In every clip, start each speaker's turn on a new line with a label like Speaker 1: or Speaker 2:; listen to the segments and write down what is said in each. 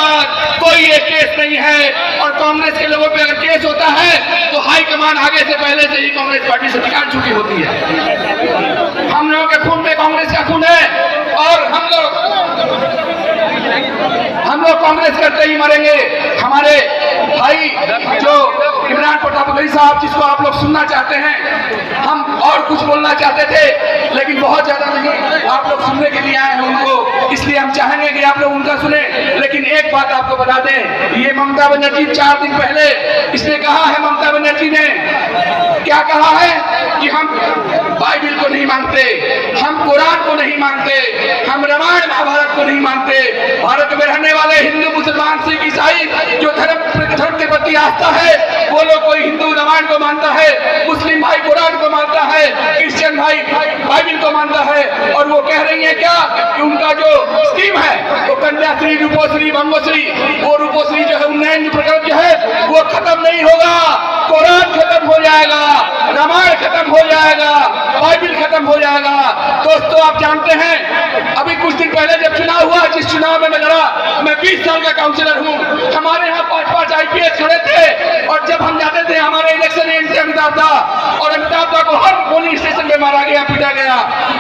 Speaker 1: बाद कोई ये केस नहीं है। और कांग्रेस के लोगों पे अगर केस होता है तो हाईकमान आगे से पहले से ही कांग्रेस पार्टी से निकाल चुकी होती है। हम लोगों के खून में कांग्रेस का खून है और हम लोग कांग्रेस करते ही मरेंगे। हमारे भाई जो इमरान प्रताप अली साहब, जिसको आप लोग सुनना चाहते हैं, हम और कुछ बोलना चाहते थे लेकिन बहुत ज्यादा नहीं, आप लोग सुनने के लिए आए हैं उनको, इसलिए हम चाहेंगे कि आप लोग उनका सुने। लेकिन एक बात आपको बता दें, ये ममता बनर्जी 4 दिन पहले इसने कहा है, ममता बनर्जी ने क्या कहा है कि हम बाइबिल को नहीं मानते, हम कुरान को नहीं मानते, हम रामायण महाभारत को नहीं मानते। भारत में रहने वाले हिंदू, मुसलमान, सिख, ईसाई जो धर्म के प्रति आस्था है, वो लोग कोई हिंदू रामायण को मानता है, मुस्लिम भाई कुरान को मानता है, क्रिश्चियन भाई बाइबिल को मानता है। और वो कह रही है क्या कि उनका जो स्कीम है वो कन्याश्री, रूपोश्री, ब्रह्मश्री, वो रूपोश्री जो है, उन्नयन प्रकल्प जो है वो खत्म नहीं होगा। कुरान खत्म हो जाएगा, रामायण खत्म हो जाएगा, बाइबिल खत्म हो जाएगा। दोस्तों, आप जानते हैं अभी कुछ दिन पहले जब चुनाव हुआ, जिस चुनाव में मैं 20 साल का काउंसिलर हूँ, हमारे यहाँ 5-5 IPS खड़े थे। और जब हम जाते थे, हमारे इलेक्शन एजेंट अमिताभ दा, और अमिताभ दा को हर पोलिंग स्टेशन पे मारा गया, पीटा गया।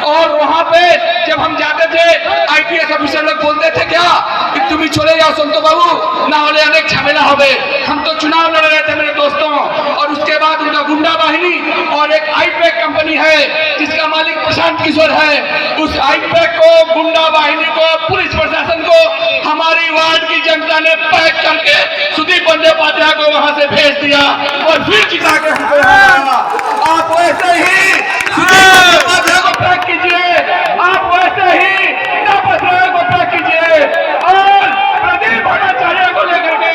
Speaker 1: और वहां पे जब हम जाते थे, IPS ऑफिसर लोग बोलते थे क्या कि तुम ही चले जाओ संतो बाबू, ना होले अनेक झमेला होवे। हम तो चुनाव लड़ रहे थे मेरे दोस्तों। और उसके बाद उनका गुंडा वाहिनी और एक आईपैक कंपनी है जिसका मालिक प्रशांत किशोर है, उस आईपैक को, गुंडा वाहिनी को, पुलिस प्रशासन को हमारी वार्ड की जनता ने पैक करके सुदीप बंदोपाध्याय को वहां से भेज दिया और फिर जिता के हमको हराया। आप वैसे ही सुदीप बंदोपाध्याय को पैक कीजिए, आप वैसे ही तापस राय को पैक कीजिए और प्रदीप भट्टाचार्य को लेकर के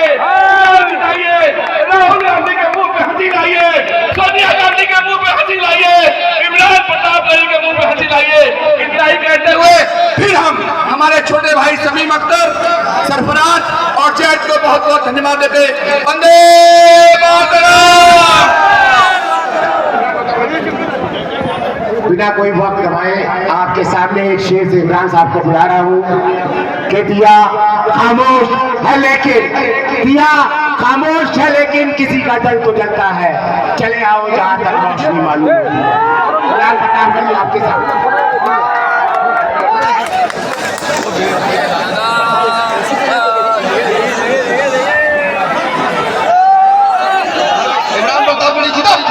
Speaker 1: जिताइए। राहुल गांधी के मुंह पे हंसी लाइए, सोनिया गांधी के मुंह पे हंसी लाइए, इमरान प्रताप अली के मुंह पे हंसी लाइए। इतना ही कहते हुए फिर हम हमारे छोटे भाई शमीम अख्तर, सरफराज और जैद को बहुत बहुत धन्यवाद देते। वंदे मातरम।
Speaker 2: बिना कोई वक्त गवाए आपके सामने एक शेर से इमरान साहब को बुला रहा हूँ कि दिया खामोश है लेकिन, दिया खामोश है लेकिन किसी का दिल तो जलता है, चले आओ जहाँ तक रोशनी मालूम हो। इमरान प्रताप अली आपके सामने।
Speaker 1: इमरान प्रताप अली जिंदाबाद।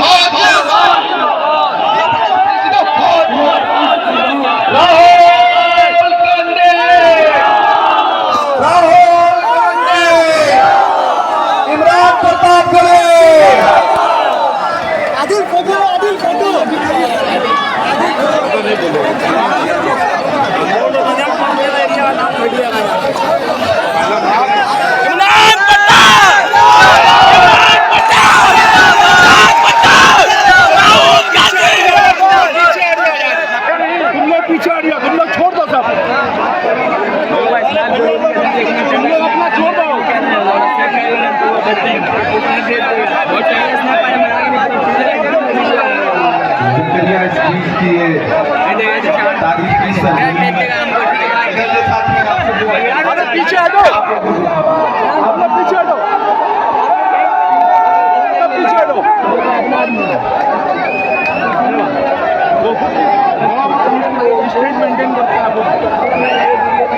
Speaker 3: पीछे हटो, आप लोग पीछे हटो, पीछे हटो।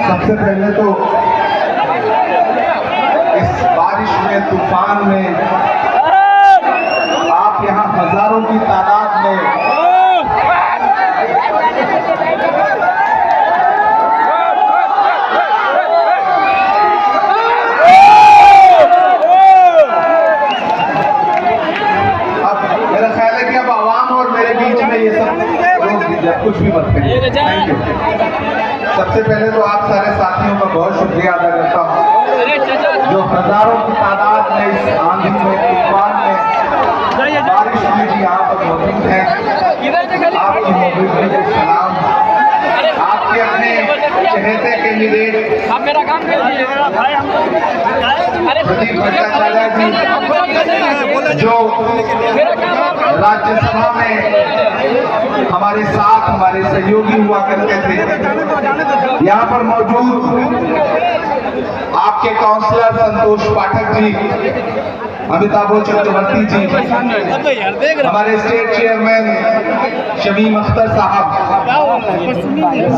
Speaker 4: सबसे पहले तो इस बारिश में, तूफान में, आप यहाँ हजारों की तादाद में कुछ भी मत करिए। Thank you. सबसे पहले तो आप सारे साथियों का बहुत शुक्रिया अदा करता हूँ जो हजारों की तादाद में इस आंधी में, तूफान में, बारिश में भी यहाँ पर मौजूद है। आपकी मौजूदगी को सलाम। आपके अपने चहेते कैंडिडेट प्रदीप भट्टाचार्य जी जो राज्यसभा में हमारे साथ, हमारे सहयोगी हुआ करते थे, यहाँ पर मौजूद आपके काउंसलर संतोष पाठक जी, अमिताभ चक्रवर्ती जी, हमारे स्टेट चेयरमैन शमीम अख्तर साहब,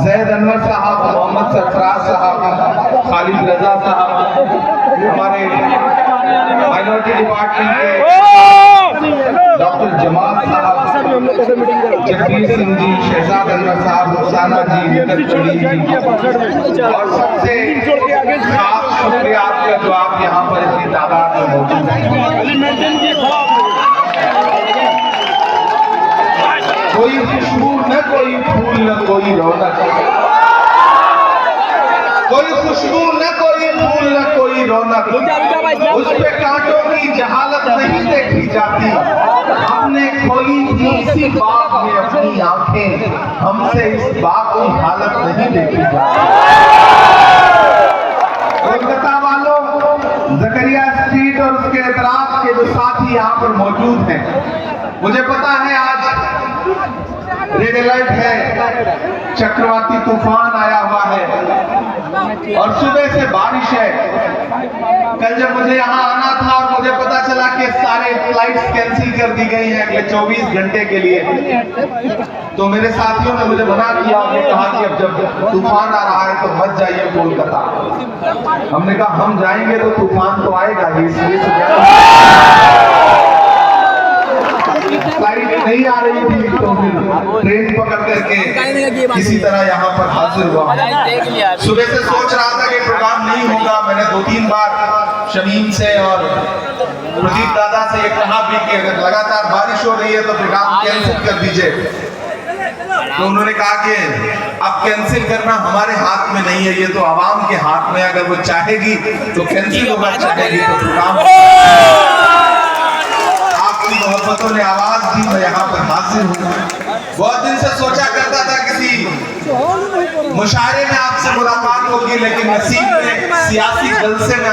Speaker 4: जैद अनवर साहब, मोहम्मद सरफराज साहब, खालिद रजा साहब, हमारे माइनॉरिटी डिपार्टमेंट के डॉक्टर जमाल साहब, जगबीर सिंह जी, शहजाद अनवर साहब, रुखसाना जी, निकट चढ़ी जी, और सबसे खास शुक्रिया आपका जो आप यहाँ पर इतनी तादाद में मौजूद हैं। कोई खुशबू न कोई फूल न कोई रौनक, कोई खुशबू न कोई फूल न कोई रौनक, उस पे कांटों की जहालत नहीं देखी जाती। हमने खोली थी इसी बाग में अपनी आंखें, हमसे इस बाग की हालत नहीं देखी जाती। कोलकाता वालों, जकरिया स्ट्रीट और उसके अतराफ के जो साथी यहाँ पर मौजूद हैं, मुझे पता है आज रेड अलर्ट है, चक्रवाती तूफान आया हुआ है और सुबह से बारिश है। कल जब मुझे यहाँ आना था और मुझे पता चला कि सारे फ्लाइट्स कैंसिल कर दी गई हैं अगले 24 घंटे के लिए, तो मेरे साथियों ने मुझे मना किया और कहा कि अब जब तूफान आ रहा है तो मत जाइए कोलकाता। हमने कहा हम जाएंगे तो तूफान तो आएगा ही, इसलिए फ्लाइट नहीं आ रही थी तो फिर ट्रेन पकड़ करके किसी तरह यहाँ पर हाजिर हुआ। सुबह से सोच रहा था कि प्रोग्राम नहीं होगा। मैंने 2-3 बार शमीम से और प्रदीप दादा से ये कहा भी कि अगर लगातार बारिश हो रही है तो प्रोग्राम कैंसिल कर दीजिए, तो उन्होंने कहा कि अब कैंसिल करना हमारे हाथ में नहीं है, ये तो आवाम के हाथ में, अगर वो चाहेगी तो कैंसिल होगा, चाहेगी तो प्रोग्राम। मोहब्बतों ने आवाज दी, मैं यहाँ पर हाजिर हूँ। बहुत दिन से सोचा करता था किसी मुशायरे में आपसे मुलाकात होगी, लेकिन नसीब में सियासी जलसे में